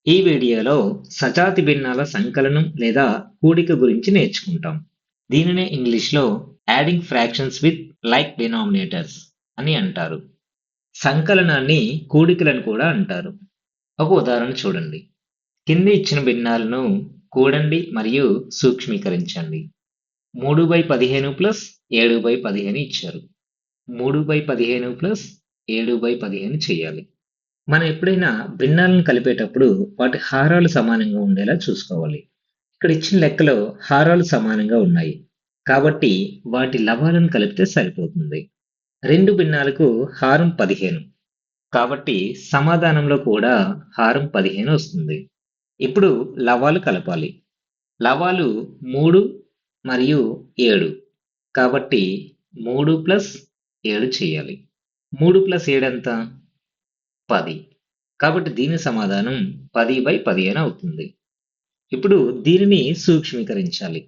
ఈ వీడియోలో సజాతి భిన్నాల సంకలనం లేదా కూడిక గురించి నేర్చుకుంటాం. దీనినే ఇంగ్లీష్లో adding fractions with like denominators అని అంటారు. సంకలనాన్ని కూడికలను కూడా అంటారు. ఒక ఉదాహరణ చూడండి. కింద ఇచ్చిన భిన్నాలను కూడండి మరియు సూక్ష్మీకరించండి. 3/15 ప్లస్ 7/15 ఇచ్చారు. 3/15 ప్లస్ 7/15 చేయాలి. మనం ఎప్పుడైనా భిన్నాలను కలిపేటప్పుడు వాటి హారాలు సమానంగా ఉండేలా చూసుకోవాలి. ఇక్కడ ఇచ్చిన లెక్కలో హారాలు సమానంగా ఉన్నాయి. కాబట్టి వాటి లవాలను కలిపితే సరిపోతుంది. 2 భిన్నాలకు హారం 15. కాబట్టి సమాధానంలో కూడా హారం 15 వస్తుంది. ఇప్పుడు లవాలు కలపాలి. లవాలు 3 మరియు 7. కాబట్టి 3 ప్లస్ 7 చేయాలి. 3 ప్లస్ 7 ఎంత? 10. కాబట్టి దీని సమాధానం 10/15 అవుతుంది. ఇప్పుడు దీనిని సూక్ష్మీకరించాలి.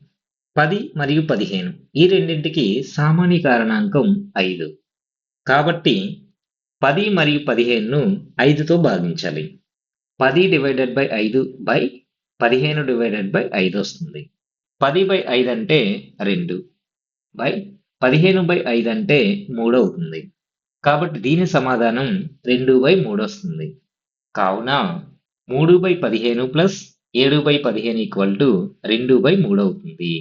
10 మరియు 15 ఈ రెండింటికి సామాన్యీకరణాంకం 5. కాబట్టి 10 మరియు 15ను 5తో భాగించాలి. 10/5/15/5 వస్తుంది. 10/5 అంటే 2 బై 15/5 అంటే 3 అవుతుంది. కాబట్టి దీని సమాధానం 2/3 వస్తుంది. కావున 3/15 ప్లస్ 7/15 2/3 అవుతుంది.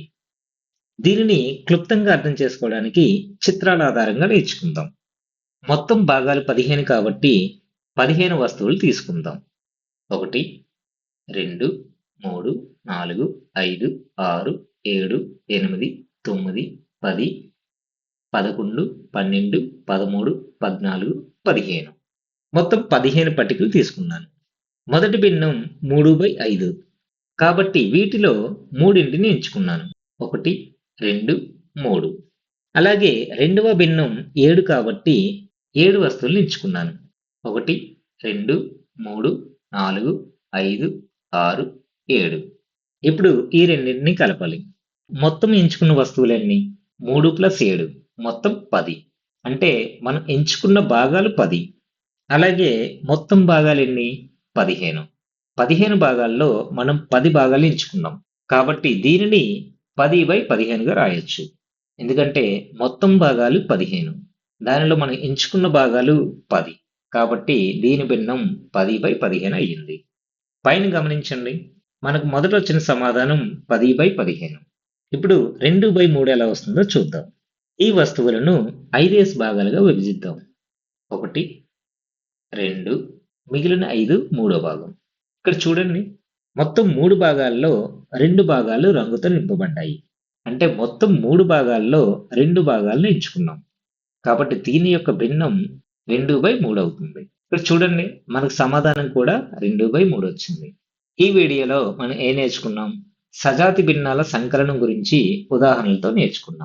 దీనిని క్లుప్తంగా అర్థం చేసుకోవడానికి చిత్రాల ఆధారంగా నేర్చుకుందాం. మొత్తం భాగాలు 15 కాబట్టి 15 వస్తువులు తీసుకుందాం. 1 2 3 4 5 6 7 8 9 10 11 12 13 14 15 మొత్తం 15 పట్టికలు తీసుకున్నాను. మొదటి భిన్నం 3/5 కాబట్టి వీటిలో మూడింటిని ఎంచుకున్నాను. 1 2 3. అలాగే రెండవ భిన్నం 7 కాబట్టి 7 వస్తువులను ఎంచుకున్నాను. 1 2 3 4 5 6 7. ఇప్పుడు ఈ రెండింటిని కలపాలి. మొత్తం ఎంచుకున్న వస్తువులన్నీ 3 ప్లస్ 7 మొత్తం 10. అంటే మనం ఎంచుకున్న భాగాలు 10. అలాగే మొత్తం భాగాలు ఎన్ని? 15. 15 భాగాల్లో మనం 10 భాగాలు ఎంచుకున్నాం. కాబట్టి దీనిని 10/15గా రాయొచ్చు. ఎందుకంటే మొత్తం భాగాలు 15. దానిలో మనం ఎంచుకున్న భాగాలు 10. కాబట్టి దీని భిన్నం 10/15 అయ్యింది. పైన గమనించండి. మనకు మొదట వచ్చిన సమాధానం 10/15. ఇప్పుడు 2/3 ఎలా వస్తుందో చూద్దాం. ఈ వస్తువులను 5s భాగాలుగా విభజిద్దాం. 1 2 మిగిలిన 5 మూడో భాగం. ఇక్కడ చూడండి. మొత్తం 3 భాగాల్లో 2 భాగాలు రంగుతో నింపబడ్డాయి. అంటే మొత్తం 3 భాగాల్లో 2 భాగాలను ఎంచుకున్నాం. కాబట్టి దీని యొక్క భిన్నం 2/3 అవుతుంది. ఇక్కడ చూడండి, మనకు సమాధానం కూడా 2/3 వచ్చింది. ఈ వీడియోలో మనం ఏం నేర్చుకున్నాం? సజాతి భిన్నాల సంకలనం గురించి ఉదాహరణలతో నేర్చుకున్నాం.